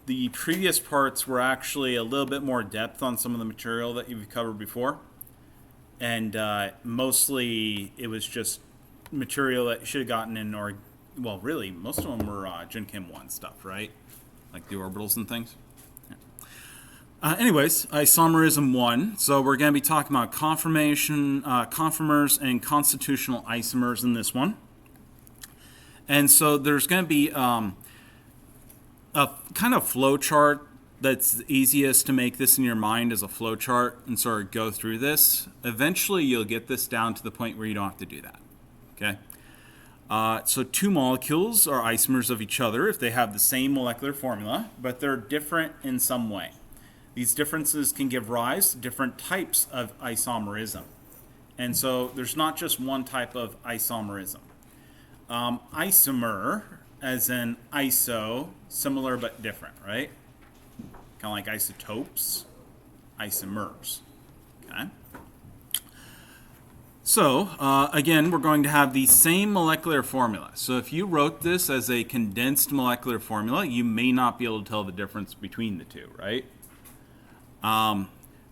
The previous parts were actually a little bit more depth on some of the material that you've covered before. And mostly it was just material that you should have gotten in, or, well, really, most of them were Gen Chem 1 stuff, right? Like the orbitals and things. Anyways, isomerism 1. So we're going to be talking about conformers and constitutional isomers in this one. And so there's going to be a kind of flow chart that's easiest to make this in your mind as a flow chart and sort of go through this. Eventually, you'll get this down to the point where you don't have to do that. Okay? So two molecules are isomers of each other if they have the same molecular formula, but they're different in some way. These differences can give rise to different types of isomerism. And so there's not just one type of isomerism. Isomer, as in iso, similar but different, right? Kind of like isotopes, isomers. Okay. So, again, we're going to have the same molecular formula. So if you wrote this as a condensed molecular formula, you may not be able to tell the difference between the two, right?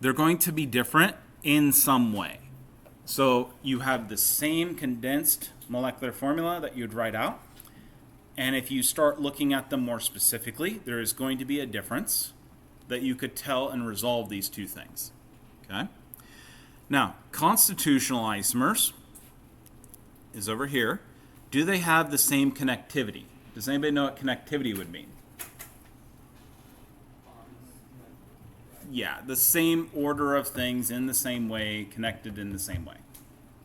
They're going to be different in some way. So you have the same condensed molecular formula that you'd write out. And if you start looking at them more specifically, there is going to be a difference that you could tell and resolve these two things. Okay? Now, constitutional isomers is over here. Do they have the same connectivity? Does anybody know what connectivity would mean? Yeah, the same order of things in the same way, connected in the same way.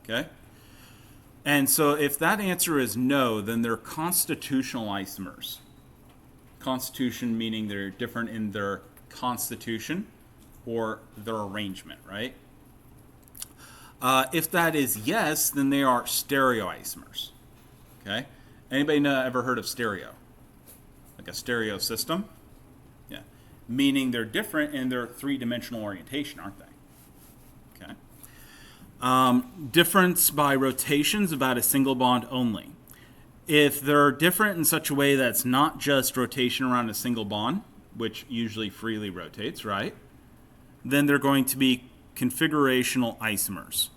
Okay? And so if that answer is no, then they're constitutional isomers. Constitution meaning they're different in their constitution or their arrangement, right? If that is yes, then they are stereoisomers. Okay? Anybody ever heard of stereo? Like a stereo system? Yeah. Meaning they're different in their three-dimensional orientation, aren't they? Okay. Difference by rotations about a single bond only. If they're different in such a way that's not just rotation around a single bond, which usually freely rotates, right? Then they're going to be configurational isomers.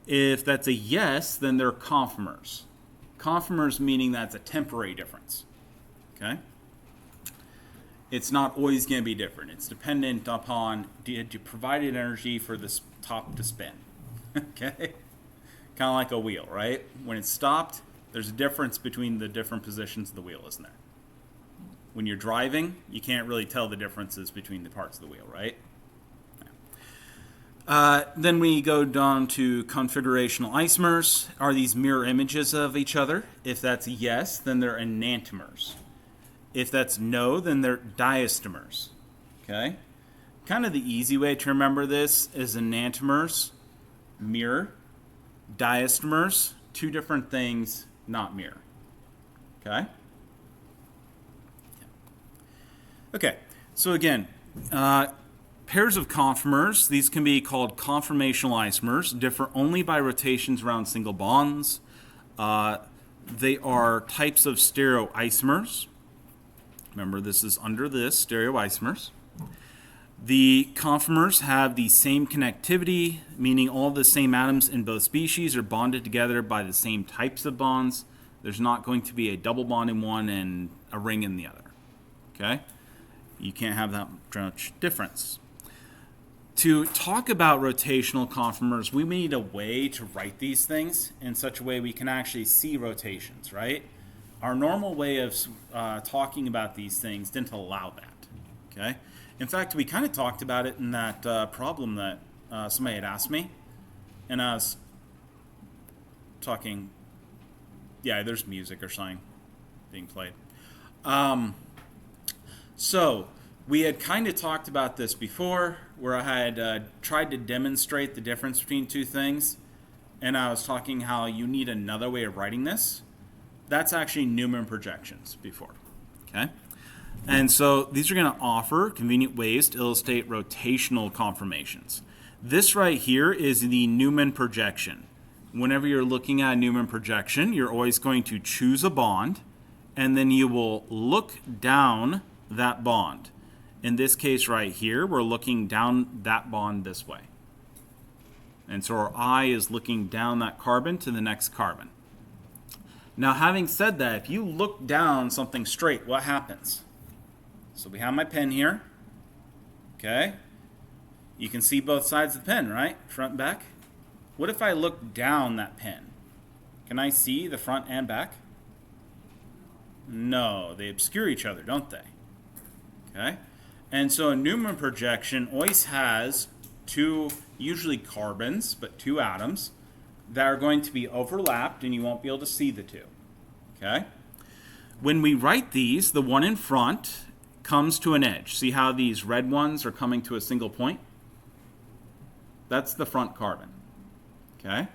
If that's a yes, then they're conformers. Conformers meaning that's a temporary difference. Okay? It's not always going to be different. It's dependent upon did you provided energy for this top to spin. Okay? Kind of like a wheel, right? When it's stopped, there's a difference between the different positions of the wheel, isn't there? When you're driving, you can't really tell the differences between the parts of the wheel, right? Then we go down to configurational isomers. Are these mirror images of each other? If that's yes, then they're enantiomers. If that's no, then they're diastomers. Okay? Kind of the easy way to remember this is enantiomers, mirror, diastomers, two different things, not mirror. Okay? Okay, so again, pairs of conformers, these can be called conformational isomers, differ only by rotations around single bonds. They are types of stereoisomers. Remember, this is under this, stereoisomers. The conformers have the same connectivity, meaning all the same atoms in both species are bonded together by the same types of bonds. There's not going to be a double bond in one and a ring in the other. Okay? You can't have that much difference. To talk about rotational conformers, we need a way to write these things in such a way we can actually see rotations, right? Our normal way of talking about these things didn't allow that, okay? In fact, we kind of talked about it in that problem that somebody had asked me, and I was talking, yeah, there's music or something being played. So we had kind of talked about this before, where I had tried to demonstrate the difference between two things, and I was talking how you need another way of writing this. That's actually Newman projections before, okay? And so these are going to offer convenient ways to illustrate rotational conformations. This right here is the Newman projection. Whenever you're looking at a Newman projection, you're always going to choose a bond, and then you will look down that bond. In this case right here, we're looking down that bond this way. And so our eye is looking down that carbon to the next carbon. Now, having said that, if you look down something straight, what happens? So we have my pen here. Okay. You can see both sides of the pen, right? Front and back. What if I look down that pen? Can I see the front and back? No, they obscure each other, don't they? Okay. And so a Newman projection always has two, usually carbons, but two atoms that are going to be overlapped, and you won't be able to see the two. Okay? When we write these, the one in front comes to an edge. See how these red ones are coming to a single point? That's the front carbon. Okay?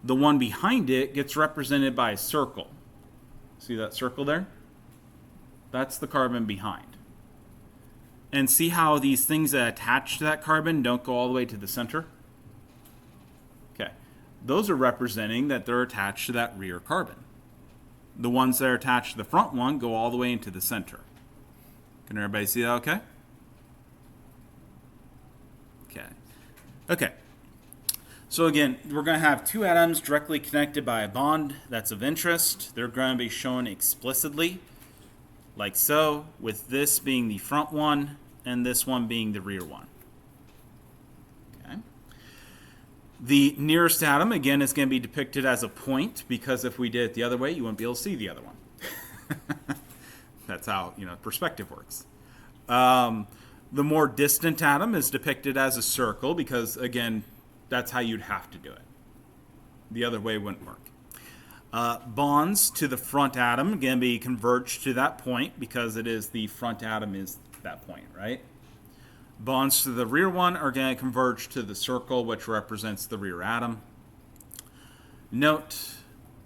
The one behind it gets represented by a circle. See that circle there? That's the carbon behind. And see how these things that attach to that carbon don't go all the way to the center? Okay. Those are representing that they're attached to that rear carbon. The ones that are attached to the front one go all the way into the center. Can everybody see that okay? Okay. Okay. So again, we're going to have two atoms directly connected by a bond that's of interest. They're going to be shown explicitly, like so, with this being the front one and this one being the rear one. Okay. The nearest atom, again, is going to be depicted as a point, because if we did it the other way, you wouldn't be able to see the other one. That's how, perspective works. The more distant atom is depicted as a circle, because, again, that's how you'd have to do it. The other way wouldn't work. Bonds to the front atom again be converged to that point, because it is the front atom is that point, right? Bonds to the rear one are going to converge to the circle, which represents the rear atom. Note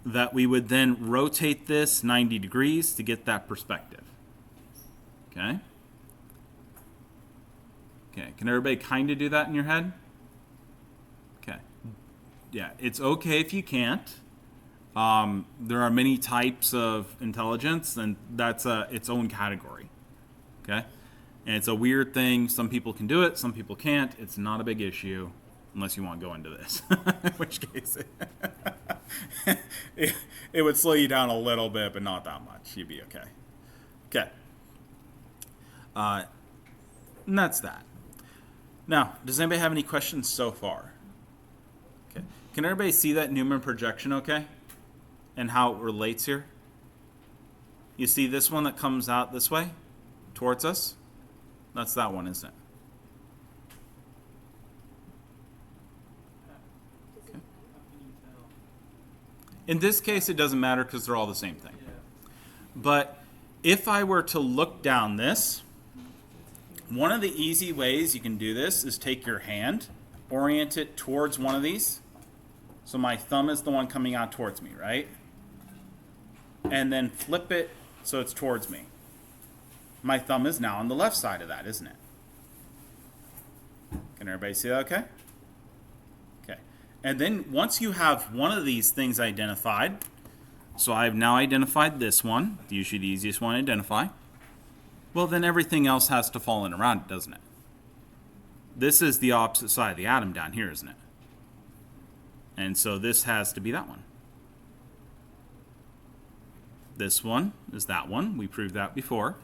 that we would then rotate this 90 degrees to get that perspective. Okay? Okay, can everybody kind of do that in your head? Okay. Yeah, it's okay if you can't. There are many types of intelligence, and that's its own category. Okay? And it's a weird thing. Some people can do it, some people can't. It's not a big issue, unless you want to go into this. In which case, it would slow you down a little bit, but not that much. You'd be okay. Okay. And that's that. Now, does anybody have any questions so far? Okay. Can everybody see that Newman projection okay? And how it relates here? You see this one that comes out this way towards us? That's that one, isn't it? Okay. In this case, it doesn't matter because they're all the same thing. But if I were to look down this, one of the easy ways you can do this is take your hand, orient it towards one of these. So my thumb is the one coming out towards me, right? And then flip it so it's towards me. My thumb is now on the left side of that, isn't it? Can everybody see that okay? Okay. And then once you have one of these things identified, so I've now identified this one, usually the easiest one to identify, well, then everything else has to fall in around it, doesn't it? This is the opposite side of the atom down here, isn't it? And so this has to be that one. This one is that one. We proved that before.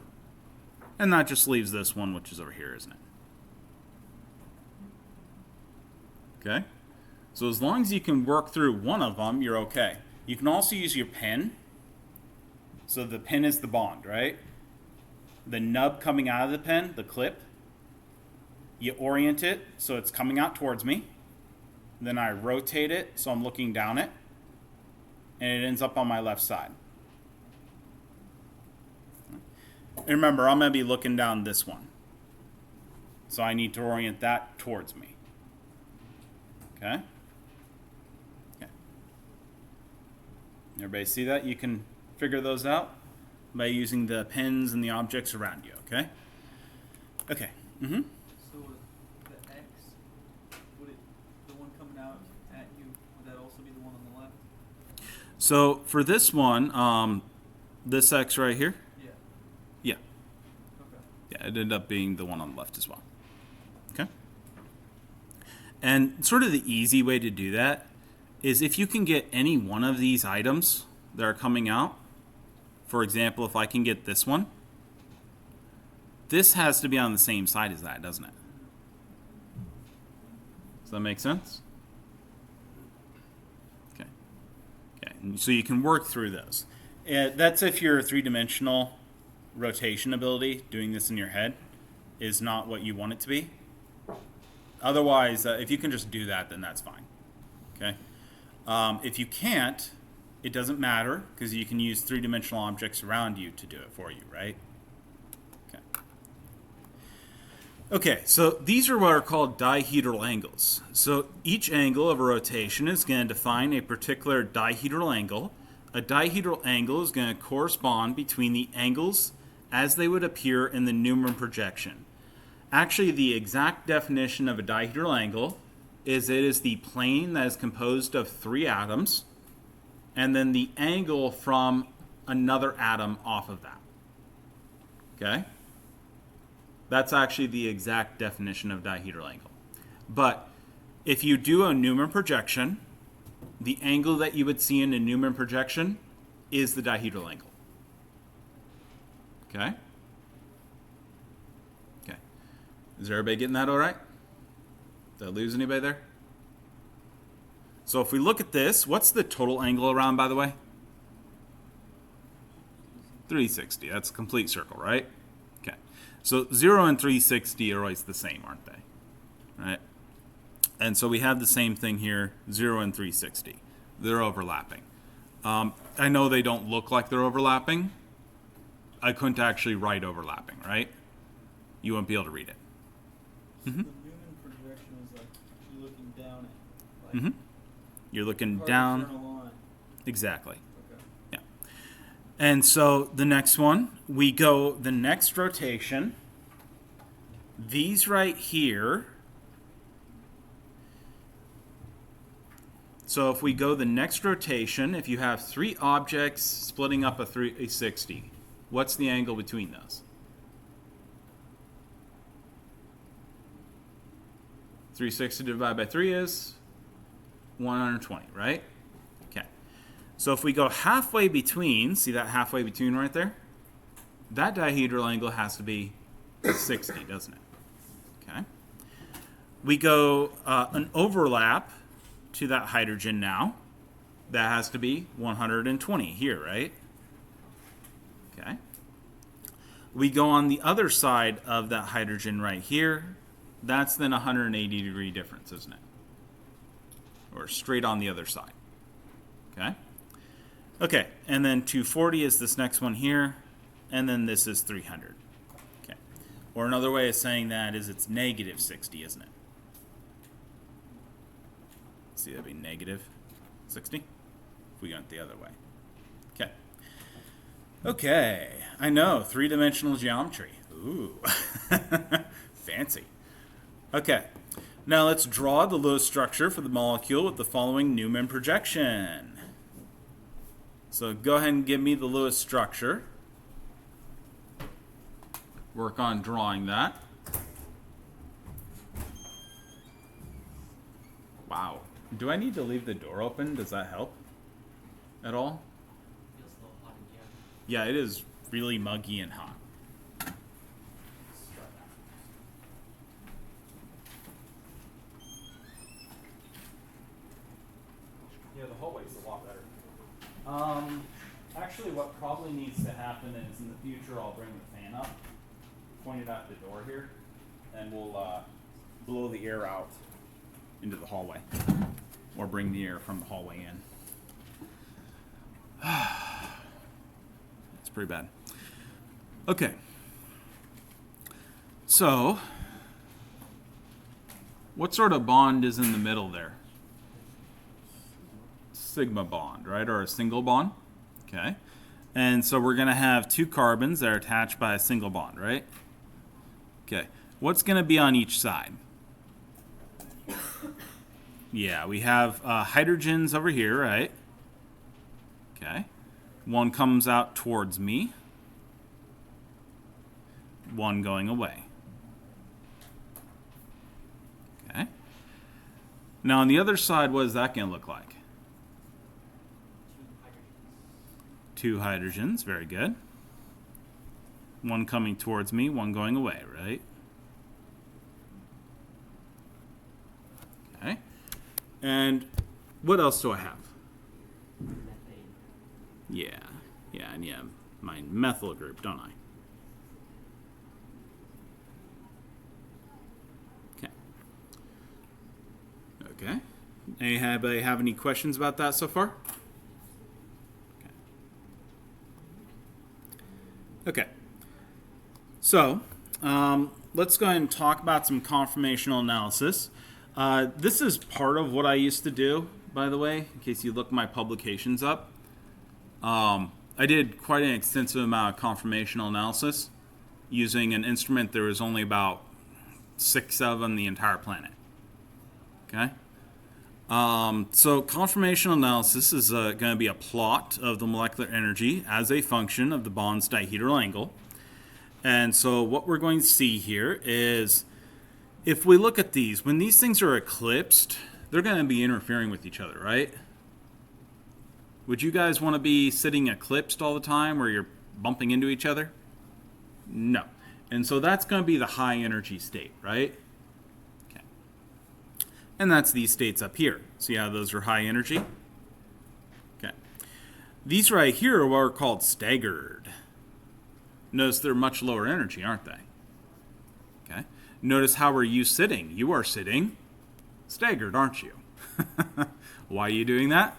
And that just leaves this one, which is over here, isn't it? Okay? So as long as you can work through one of them, you're okay. You can also use your pen. So the pen is the bond, right? The nub coming out of the pen, the clip, you orient it so it's coming out towards me. Then I rotate it so I'm looking down it. And it ends up on my left side. And remember, I'm going to be looking down this one. So I need to orient that towards me. Okay? Okay. Everybody see that? You can figure those out by using the pens and the objects around you, okay? Okay. Mm-hmm. So the X, the one coming out at you, would that also be the one on the left? So for this one, this X right here? Yeah. Yeah. Okay. it ended up being the one on the left as well. Okay? And sort of the easy way to do that is if you can get any one of these items that are coming out. For example, if I can get this one, this has to be on the same side as that, doesn't it? Does that make sense? Okay. Okay. And so you can work through those. That's if your three-dimensional rotation ability, doing this in your head, is not what you want it to be. Otherwise, if you can just do that, then that's fine. Okay. If you can't, it doesn't matter because you can use three-dimensional objects around you to do it for you, right? Okay. Okay, so these are what are called dihedral angles. So each angle of a rotation is going to define a particular dihedral angle. A dihedral angle is going to correspond between the angles as they would appear in the Newman projection. Actually, the exact definition of a dihedral angle is it is the plane that is composed of three atoms and then the angle from another atom off of that. Okay? That's actually the exact definition of dihedral angle. But if you do a Newman projection, the angle that you would see in a Newman projection is the dihedral angle. Okay? Okay. Is everybody getting that all right? Did I lose anybody there? So if we look at this, what's the total angle around, by the way? 360. That's a complete circle, right? Okay. So 0 and 360 are always the same, aren't they? Right? And so we have the same thing here, 0 and 360. They're overlapping. I know they don't look like they're overlapping. I couldn't actually write overlapping, right? You wouldn't be able to read it. So the Newman projection is like you're looking down at. Like, Mm-hmm. You're looking hard down. to turn a line. Exactly. Okay. Yeah. And so the next one, we go the next rotation. These right here. So if we go the next rotation, if you have three objects splitting up a 360, what's the angle between those? 360 divided by 3 is 120, right? Okay. So if we go halfway between, see that halfway between right there? That dihedral angle has to be 60, doesn't it? Okay. We go an overlap to that hydrogen now. That has to be 120 here, right? Okay. We go on the other side of that hydrogen right here. That's then a 180 degree difference, isn't it? Or straight on the other side. Okay? Okay, and then 240 is this next one here, and then this is 300. Okay. Or another way of saying that is it's negative 60, isn't it? See, that'd be negative 60 if we went the other way. Okay. Okay, I know, three-dimensional geometry. Ooh, fancy. Okay, now let's draw the Lewis structure for the molecule with the following Newman projection. So go ahead and give me the Lewis structure. Work on drawing that. Wow. Do I need to leave the door open? Does that help at all? Feels a little hot in here. Yeah, it is really muggy and hot. Yeah, the hallway's a lot better. Actually, what probably needs to happen is in the future, I'll bring the fan up, point it at the door here, and we'll blow the air out into the hallway, or bring the air from the hallway in. It's pretty bad. Okay. So, what sort of bond is in the middle there? Sigma bond, right? Or a single bond. Okay. And so we're going to have two carbons that are attached by a single bond, right? Okay. What's going to be on each side? Yeah, we have hydrogens over here, right? Okay. One comes out towards me. one going away. Okay. Now on the other side, what is that going to look like? Two hydrogens, very good. One coming towards me, one going away, right? Okay. And what else do I have? Methane. Yeah, and yeah, my methyl group, don't I? Okay. Anybody have any questions about that so far? Okay. So, let's go ahead and talk about some conformational analysis. This is part of what I used to do, by the way, in case you look my publications up. I did quite an extensive amount of conformational analysis using an instrument there was only about 6 of on the entire planet. Okay? So conformational analysis is going to be a plot of the molecular energy as a function of the bond's dihedral angle. And so what we're going to see here is if we look at these, when these things are eclipsed, they're going to be interfering with each other, right? Would you guys want to be sitting eclipsed all the time where you're bumping into each other? No. And so that's going to be the high energy state, right? Okay. And that's these states up here. See how those are high energy? Okay. These right here are what are called staggered. Notice they're much lower energy, aren't they? Okay. Notice how are you sitting? You are sitting staggered, aren't you? Why are you doing that?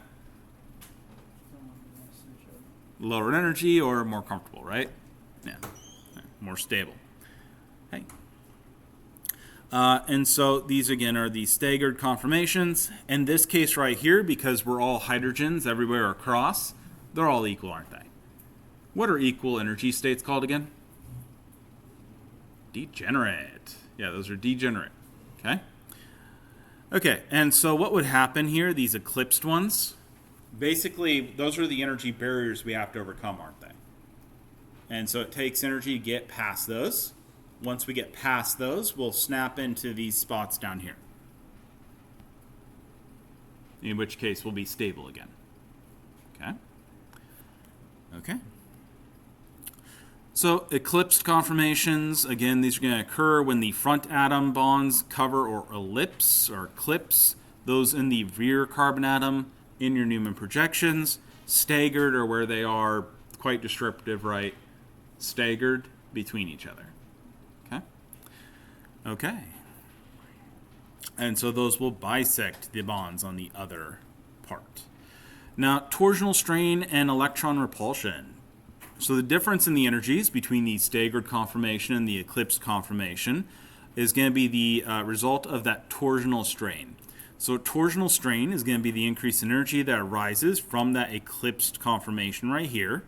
Lower energy or more comfortable, right? Yeah. More stable. Hey. And so these again are the staggered conformations. In this case right here, because we're all hydrogens everywhere across, they're all equal, aren't they? What are equal energy states called again? Degenerate. Yeah, those are degenerate. Okay? Okay, and so what would happen here, these eclipsed ones? Basically, those are the energy barriers we have to overcome, aren't they? And so it takes energy to get past those. Once we get past those, we'll snap into these spots down here. In which case, we'll be stable again. Okay? Okay. So eclipsed conformations, again, these are going to occur when the front atom bonds cover or ellipse or eclipse those in the rear carbon atom in your Newman projections. Staggered are where they are quite descriptive, right? Staggered between each other. Okay? Okay. And so those will bisect the bonds on the other part. Now, torsional strain and electron repulsion. So the difference in the energies between the staggered conformation and the eclipsed conformation is going to be the result of that torsional strain. So torsional strain is going to be the increase in energy that arises from that eclipsed conformation right here.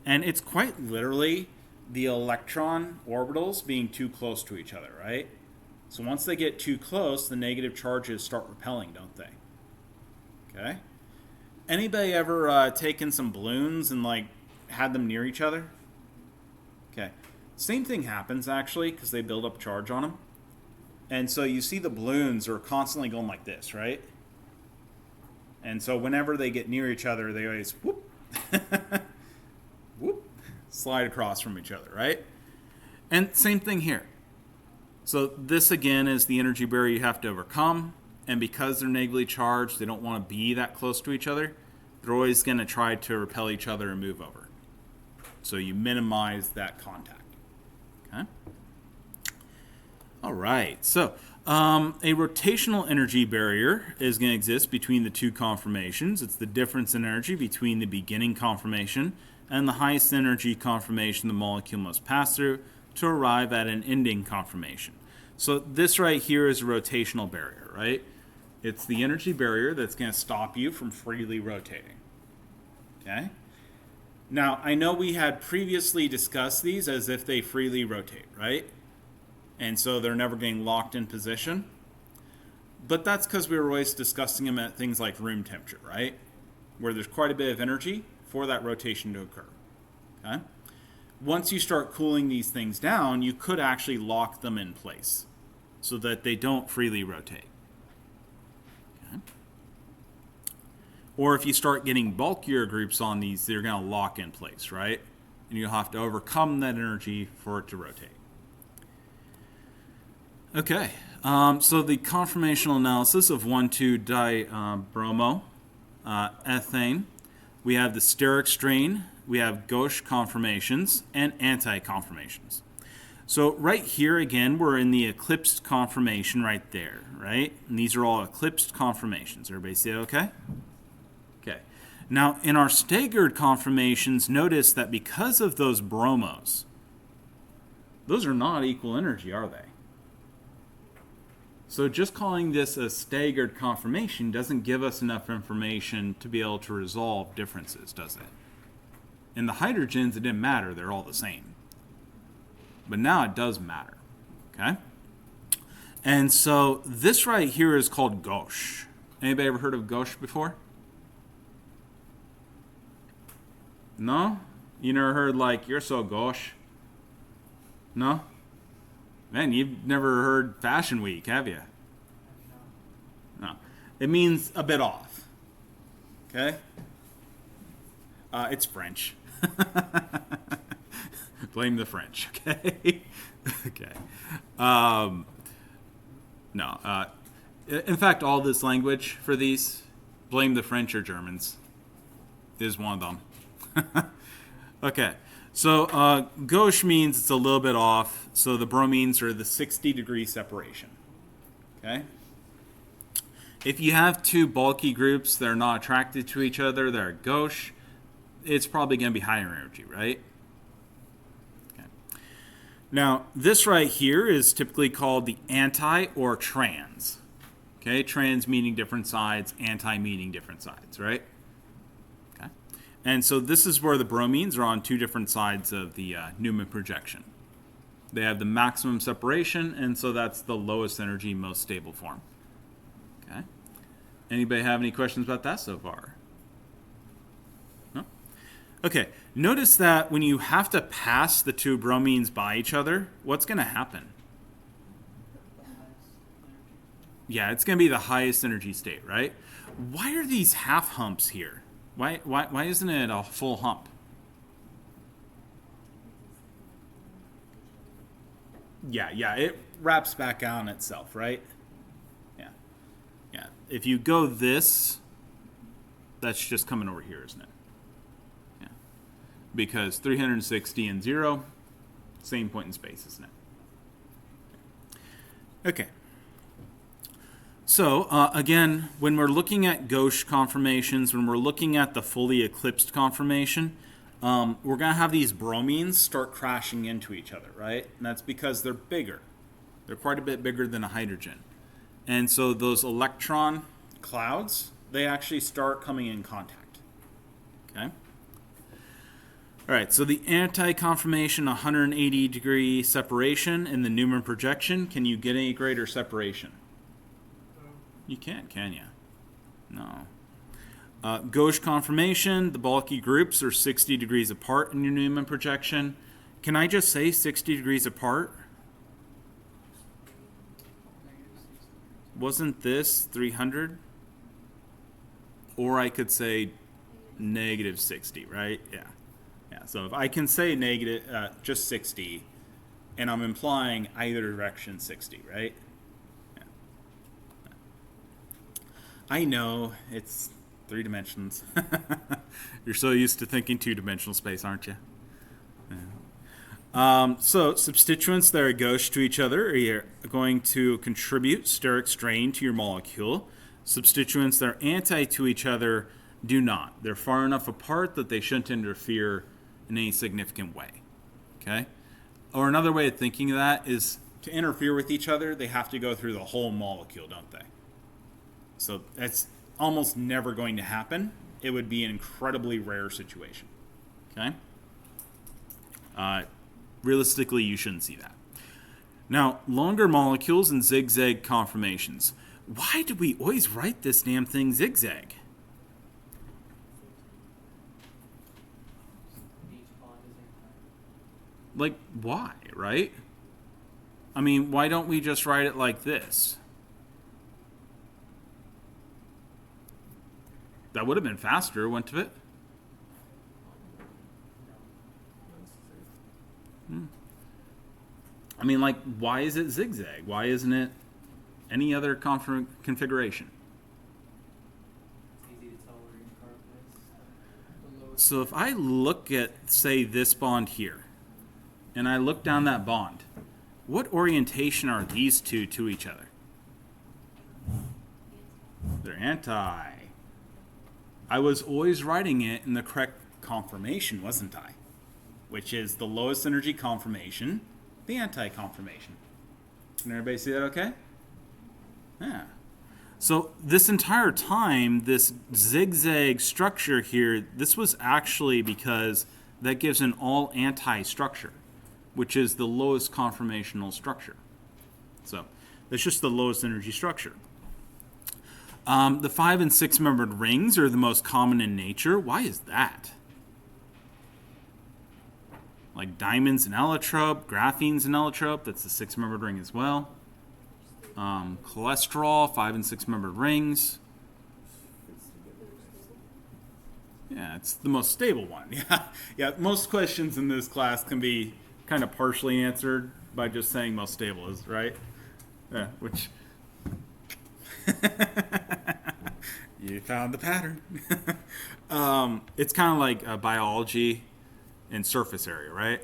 And it's quite literally the electron orbitals being too close to each other, right? So once they get too close, the negative charges start repelling, don't they? Okay? Anybody ever taken some balloons and had them near each other? Okay. Same thing happens actually because they build up charge on them. And so you see the balloons are constantly going like this, right? And so whenever they get near each other, they always whoop, whoop, slide across from each other, right? And same thing here. So this again is the energy barrier you have to overcome. And because they're negatively charged, they don't want to be that close to each other. They're always going to try to repel each other and move over. So you minimize that contact. Okay? All right. So a rotational energy barrier is going to exist between the two conformations. It's the difference in energy between the beginning conformation and the highest energy conformation the molecule must pass through to arrive at an ending conformation. So this right here is a rotational barrier, right? It's the energy barrier that's going to stop you from freely rotating. Okay? Now, I know we had previously discussed these as if they freely rotate, right? And so they're never getting locked in position. But that's because we were always discussing them at things like room temperature, right? Where there's quite a bit of energy for that rotation to occur. Okay? once you start cooling these things down, you could actually lock them in place so that they don't freely rotate. Okay. Or if you start getting bulkier groups on these, they're going to lock in place, right? And you'll have to overcome that energy for it to rotate. Okay, so the conformational analysis of 1,2-dibromo ethane. We have the steric strain, we have gauche conformations, and anti-conformations. So right here again, we're in the eclipsed conformation right there, right? And these are all eclipsed conformations. Everybody see that okay? Okay. Now in our staggered conformations, notice that because of those bromos, those are not equal energy, are they? So just calling this a staggered conformation doesn't give us enough information to be able to resolve differences, does it? In the hydrogens, it didn't matter. They're all the same. But now it does matter, okay? And so this right here is called gauche. Anybody ever heard of gauche before? No? You never heard like, you're so gauche? No? Man, you've never heard Fashion Week, have you? No. It means a bit off. Okay? It's French. Blame the French, okay? Okay. No. In fact, all this language for these, blame the French or Germans, is one of them. Okay. So gauche means it's a little bit off. So the bromines are the 60-degree separation. Okay. If you have two bulky groups that are not attracted to each other, they're gauche, it's probably going to be higher energy, right? Okay. Now, this right here is typically called the anti or trans. Okay, trans meaning different sides, anti meaning different sides, right? And so this is where the bromines are on two different sides of the Newman projection. They have the maximum separation, and so that's the lowest energy, most stable form. Okay. Anybody have any questions about that so far? No? Okay. Notice that when you have to pass the two bromines by each other, what's going to happen? Yeah, it's going to be the highest energy state, right? Why are these half humps here? Why isn't it a full hump? Yeah, it wraps back on itself, right? Yeah. If you go this, that's just coming over here, isn't it? Yeah. Because 360 and 0, same point in space, isn't it? Okay. So, again, when we're looking at gauche conformations, when we're looking at the fully eclipsed conformation, we're going to have these bromines start crashing into each other, right? And that's because they're bigger. They're quite a bit bigger than a hydrogen. And so those electron clouds, they actually start coming in contact. Okay? All right, so the anti-conformation 180-degree separation in the Newman projection, can you get any greater separation? You can't, can you? No. Gauche conformation, the bulky groups are 60 degrees apart in your Newman projection. Can I just say 60 degrees apart? Wasn't this 300? Or I could say negative 60, right? Yeah. So if I can say negative, just 60, and I'm implying either direction 60, right? I know, it's 3 dimensions. You're so used to thinking 2-dimensional space, aren't you? Yeah. So substituents that are gauche to each other are going to contribute steric strain to your molecule. Substituents that are anti to each other do not. They're far enough apart that they shouldn't interfere in any significant way. Okay? Or another way of thinking of that is to interfere with each other, they have to go through the whole molecule, don't they? So that's almost never going to happen. It would be an incredibly rare situation. Okay? Realistically, you shouldn't see that. Now, longer molecules and zigzag conformations. Why do we always write this damn thing zigzag? Like, why, right? I mean, why don't we just write it like this? That would have been faster, wouldn't it? I mean, like, why is it zigzag? Why isn't it any other configuration? It's easy to tell where you carve this. The lowest. So if I look at, say, this bond here, and I look down that bond, what orientation are these two to each other? They're anti. I was always writing it in the correct conformation, wasn't I? Which is the lowest energy conformation, the anti-conformation. Can everybody see that okay? Yeah. So this entire time, this zigzag structure here, this was actually because that gives an all anti structure, which is the lowest conformational structure. So that's just the lowest energy structure. The 5 and 6 membered rings are the most common in nature. Why is that? Like diamonds and allotrope, graphene's an allotrope. That's the 6 membered ring as well. Cholesterol, 5 and 6 membered rings. Yeah, it's the most stable one. Yeah. Most questions in this class can be kind of partially answered by just saying most stable is, right? Yeah, which you found the pattern. It's kind of like biology and surface area, right?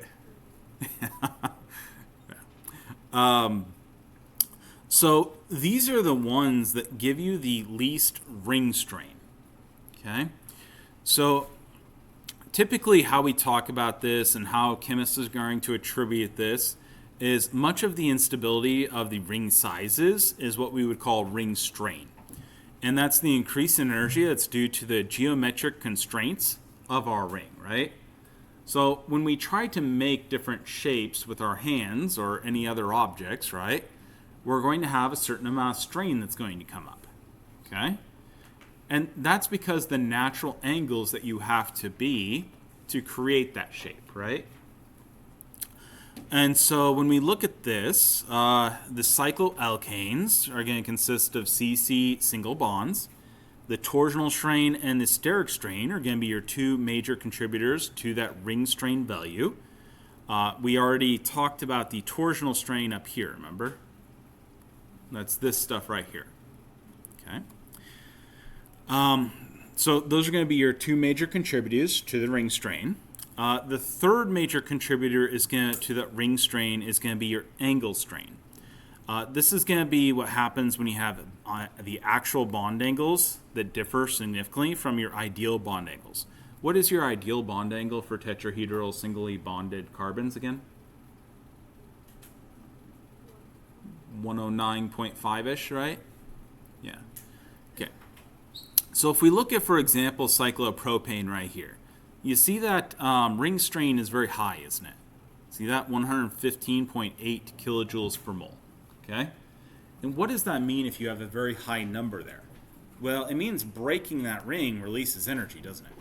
So these are the ones that give you the least ring strain. Okay? So typically how we talk about this and how chemists are going to attribute this is much of the instability of the ring sizes is what we would call ring strain. And that's the increase in energy that's due to the geometric constraints of our ring, right? So when we try to make different shapes with our hands or any other objects, right, we're going to have a certain amount of strain that's going to come up, okay? And that's because the natural angles that you have to be to create that shape, right? And so when we look at this, the cycloalkanes are going to consist of CC single bonds. The torsional strain and the steric strain are going to be your two major contributors to that ring strain value. We already talked about the torsional strain up here, remember? That's this stuff right here. Okay. So those are going to be your two major contributors to the ring strain. The third major contributor to that ring strain is going to be your angle strain. This is going to be what happens when you have the actual bond angles that differ significantly from your ideal bond angles. What is your ideal bond angle for tetrahedral singly bonded carbons again? 109.5-ish, right? Yeah. Okay. So if we look at, for example, cyclopropane right here, you see that ring strain is very high, isn't it? See that? 115.8 kilojoules per mole. Okay? And what does that mean if you have a very high number there? Well, it means breaking that ring releases energy, doesn't it?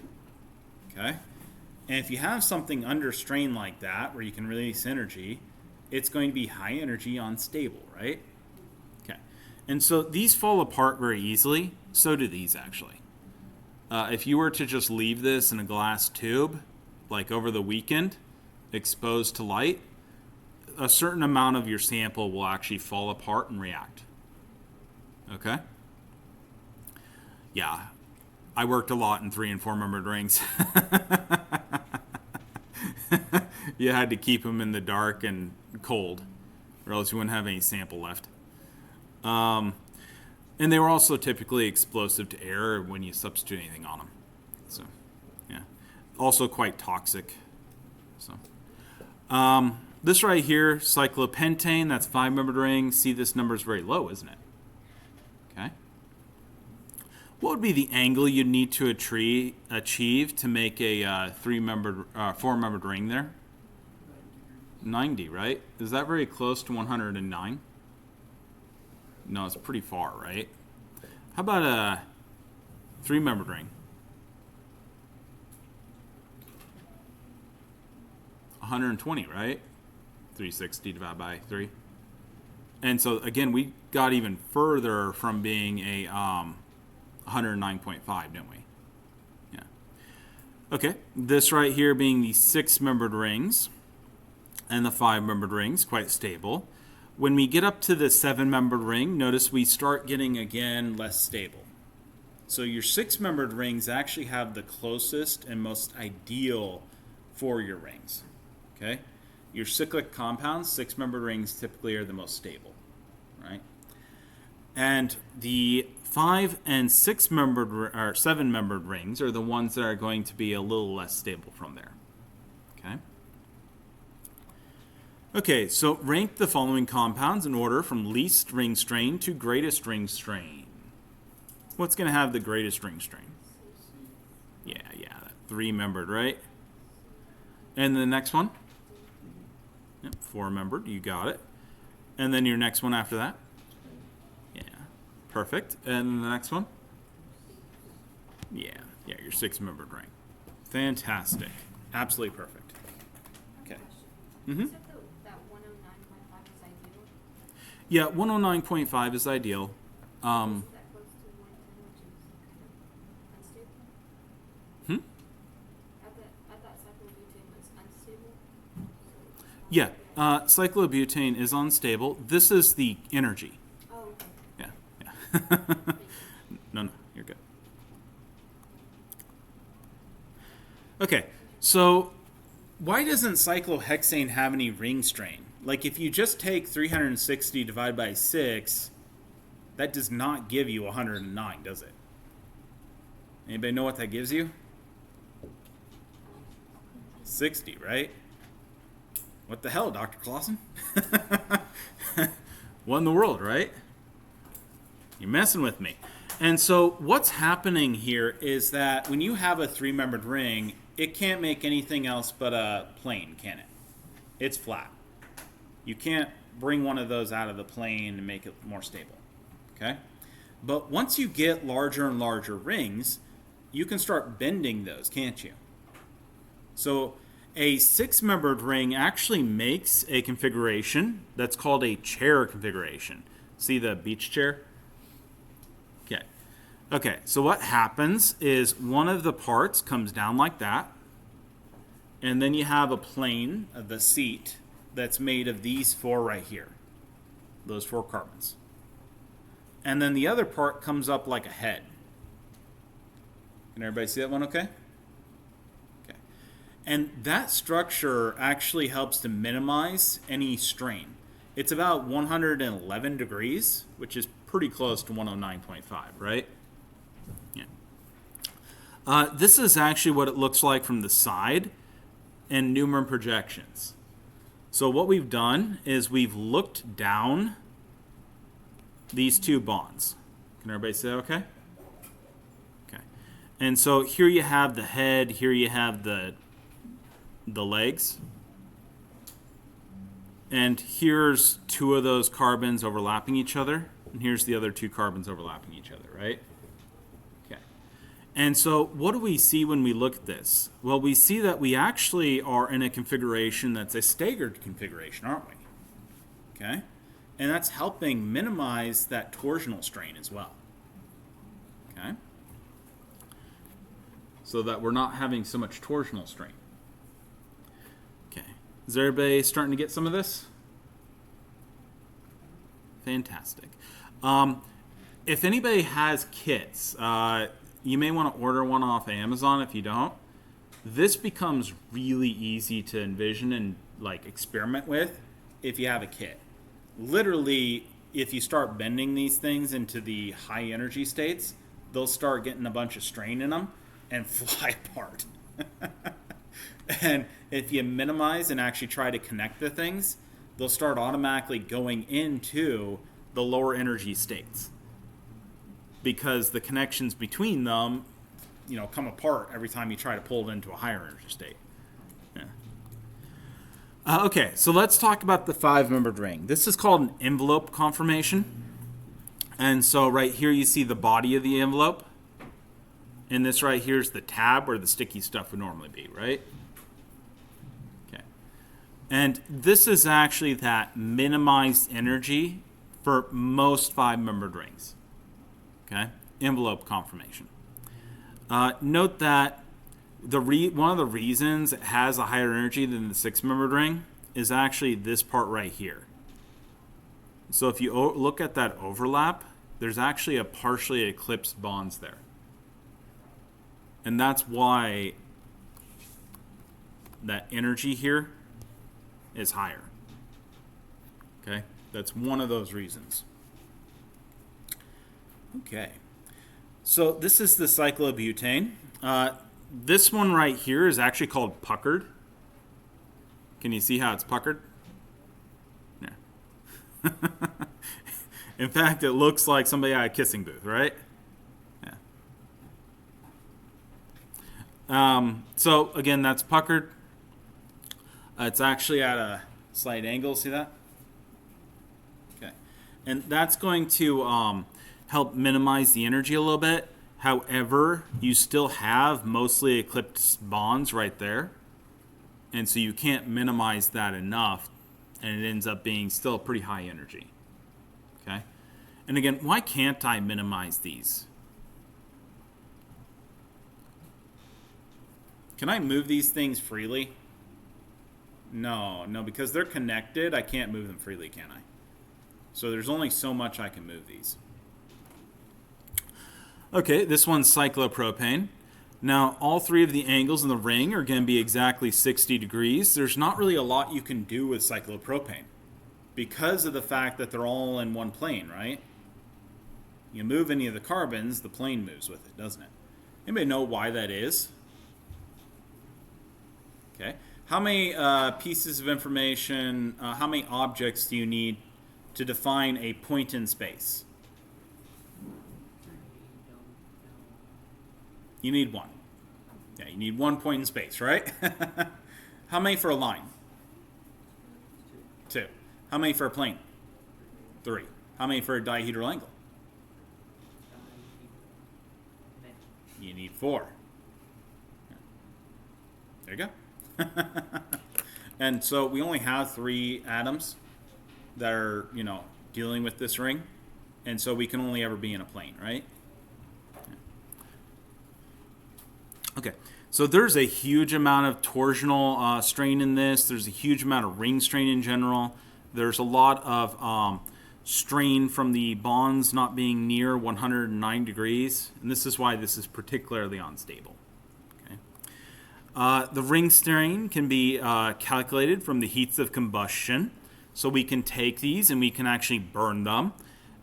Okay? And if you have something under strain like that, where you can release energy, it's going to be high energy unstable, right? Okay. And so these fall apart very easily. So do these, actually. If you were to just leave this in a glass tube, like over the weekend, exposed to light, a certain amount of your sample will actually fall apart and react. Okay? Yeah. I worked a lot in 3 and 4 membered rings. You had to keep them in the dark and cold, or else you wouldn't have any sample left. And they were also typically explosive to air when you substitute anything on them. So, yeah. Also quite toxic. So, this right here, cyclopentane, that's 5 membered ring. See, this number is very low, isn't it? Okay. What would be the angle you'd need to achieve to make a 4-membered ring there? 90, right? Is that very close to 109? No, it's pretty far, right? How about a 3-membered ring? 120, right? 360 divided by 3. And so, again, we got even further from being a 109.5, didn't we? Yeah. Okay, this right here being the 6-membered rings and the 5-membered rings, quite stable. When we get up to the 7-membered ring, notice we start getting, again, less stable. So your 6-membered rings actually have the closest and most ideal for your rings. Okay? Your cyclic compounds, 6-membered rings typically are the most stable, right? And the 5 and 6-membered or 7-membered rings are the ones that are going to be a little less stable from there. Okay? Okay, so rank the following compounds in order from least ring strain to greatest ring strain. What's going to have the greatest ring strain? Yeah, that 3-membered, right? And the next one? Yep, 4-membered, you got it. And then your next one after that? Yeah, perfect. And the next one? Yeah, your 6-membered ring. Fantastic. Absolutely perfect. Okay. Mm-hmm. You said that 109.5 is ideal? Yeah, 109.5 is ideal. Is that close to 110, which is kind of unstable? Hmm? I thought cyclobutane was unstable. Yeah, cyclobutane is unstable. This is the energy. Oh, okay. Yeah. No, you're good. Okay, so why doesn't cyclohexane have any ring strain? Like if you just take 360 divided by 6, that does not give you 109, does it? Anybody know what that gives you? 60, right? What the hell, Dr. Clausen? What in the world, right? You're messing with me. And so what's happening here is that when you have a 3-membered ring, it can't make anything else but a plane, can it? It's flat. You can't bring one of those out of the plane and make it more stable. Okay? But once you get larger and larger rings, you can start bending those, can't you? So a 6-membered ring actually makes a configuration that's called a chair configuration. See the beach chair? Okay, so what happens is one of the parts comes down like that, and then you have a plane of the seat that's made of these 4 right here, those 4 carbons. And then the other part comes up like a head. Can everybody see that one okay? Okay. And that structure actually helps to minimize any strain. It's about 111 degrees, which is pretty close to 109.5, right? Yeah. This is actually what it looks like from the side and Newman projections. So what we've done is we've looked down these 2 bonds. Can everybody say okay? Okay. And so here you have the head, here you have the legs. And here's 2 of those carbons overlapping each other, and here's the other 2 carbons overlapping each other, right? Okay. And so what do we see when we look at this? Well, we see that we actually are in a configuration that's a staggered configuration, aren't we? Okay? And that's helping minimize that torsional strain as well. Okay? So that we're not having so much torsional strain. Okay. Is everybody starting to get some of this? Fantastic. If anybody has kits, you may want to order one off Amazon if you don't. This becomes really easy to envision and like experiment with if you have a kit. Literally, if you start bending these things into the high energy states, they'll start getting a bunch of strain in them and fly apart. And if you minimize and actually try to connect the things, they'll start automatically going into the lower energy states because the connections between them, come apart every time you try to pull it into a higher energy state. Yeah. Okay, so let's talk about the 5-membered ring. This is called an envelope conformation. And so right here you see the body of the envelope. And this right here is the tab where the sticky stuff would normally be, right? Okay. And this is actually that minimized energy for most 5-membered rings. Okay, envelope conformation. Note that one of the reasons it has a higher energy than the 6-membered ring is actually this part right here. So if you look at that overlap, there's actually a partially eclipsed bonds there. And that's why that energy here is higher. Okay, that's one of those reasons. Okay, so this is the cyclobutane. This one right here is actually called puckered. Can you see how it's puckered? Yeah. In fact, it looks like somebody at a kissing booth, right? Yeah. So again, that's puckered. It's actually at a slight angle. See that? Okay, and that's going to help minimize the energy a little bit. However, you still have mostly eclipsed bonds right there, and so you can't minimize that enough, and it ends up being still pretty high energy. Okay, and again, why can't I minimize these? Can I move these things freely? No, because they're connected, I can't move them freely, can I? So there's only so much I can move these. Okay, this one's cyclopropane. Now, all three of the angles in the ring are going to be exactly 60 degrees. There's not really a lot you can do with cyclopropane because of the fact that they're all in one plane, right? You move any of the carbons, the plane moves with it, doesn't it? Anybody know why that is? Okay. How many pieces of information, how many objects do you need to define a point in space? You need one. Yeah, you need 1 point in space, right? How many for a line? 2. How many for a plane? 3. How many for a dihedral angle? You need 4. There you go. And so we only have 3 atoms that are, dealing with this ring. And so we can only ever be in a plane, right? Okay, so there's a huge amount of torsional strain in this. There's a huge amount of ring strain in general. There's a lot of strain from the bonds not being near 109 degrees. And this is why this is particularly unstable. Okay. The ring strain can be calculated from the heats of combustion. So we can take these and we can actually burn them.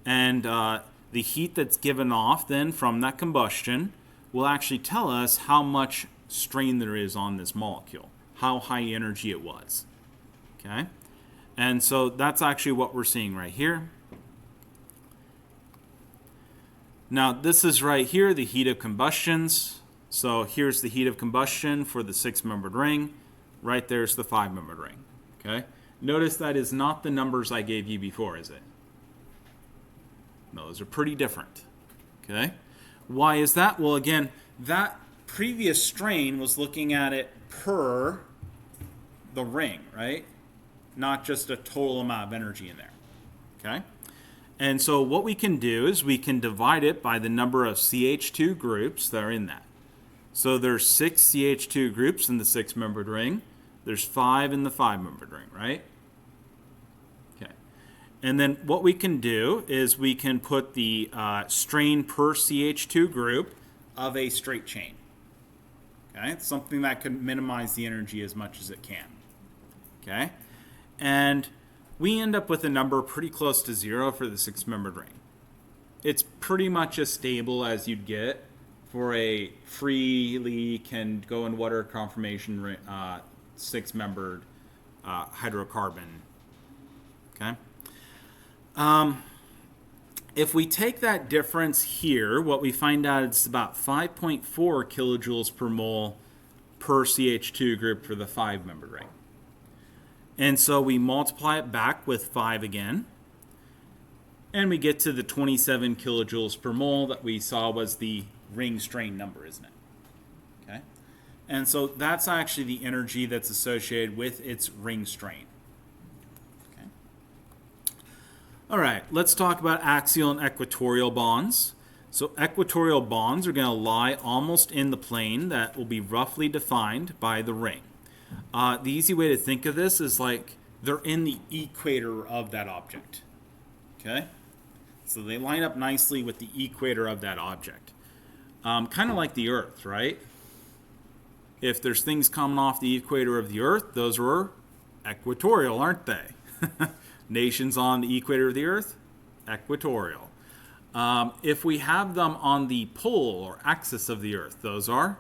And the heat that's given off then from that combustion will actually tell us how much strain there is on this molecule, how high energy it was. Okay? And so that's actually what we're seeing right here. Now, this is right here, the heat of combustions. So here's the heat of combustion for the 6-membered ring. Right there's the 5-membered ring. Okay? Notice that is not the numbers I gave you before, is it? No, those are pretty different. Okay? Why is that? Well, again, that previous strain was looking at it per the ring, right? Not just a total amount of energy in there. Okay? And so what we can do is we can divide it by the number of CH2 groups that are in that. So there's 6 CH2 groups in the 6-membered ring. There's 5 in the 5-membered ring, right? Okay. And then what we can do is we can put the strain per CH2 group of a straight chain. Okay? It's something that can minimize the energy as much as it can. Okay? And we end up with a number pretty close to 0 for the 6-membered ring. It's pretty much as stable as you'd get for a freely can go in water conformation 6-membered hydrocarbon. Okay? If we take that difference here, what we find out is about 5.4 kilojoules per mole per CH2 group for the 5-membered ring. And so we multiply it back with 5 again, and we get to the 27 kilojoules per mole that we saw was the ring strain number, isn't it? Okay. And so that's actually the energy that's associated with its ring strain. Okay. All right, let's talk about axial and equatorial bonds. So equatorial bonds are going to lie almost in the plane that will be roughly defined by the ring. The easy way to think of this is like they're in the equator of that object. Okay? So they line up nicely with the equator of that object. Kind of like the Earth, right? If there's things coming off the equator of the Earth, those were equatorial, aren't they? Nations on the equator of the Earth, equatorial. If we have them on the pole or axis of the Earth, those are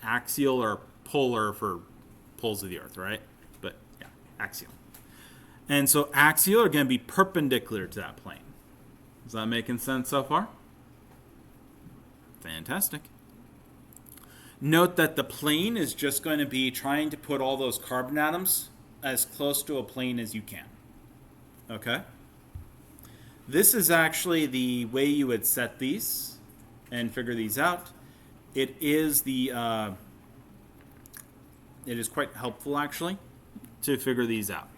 axial or polar for poles of the Earth, right? But yeah, axial. And so axial are going to be perpendicular to that plane. Is that making sense so far? Fantastic. Note that the plane is just going to be trying to put all those carbon atoms as close to a plane as you can. Okay? This is actually the way you would set these and figure these out. It is quite helpful actually to figure these out.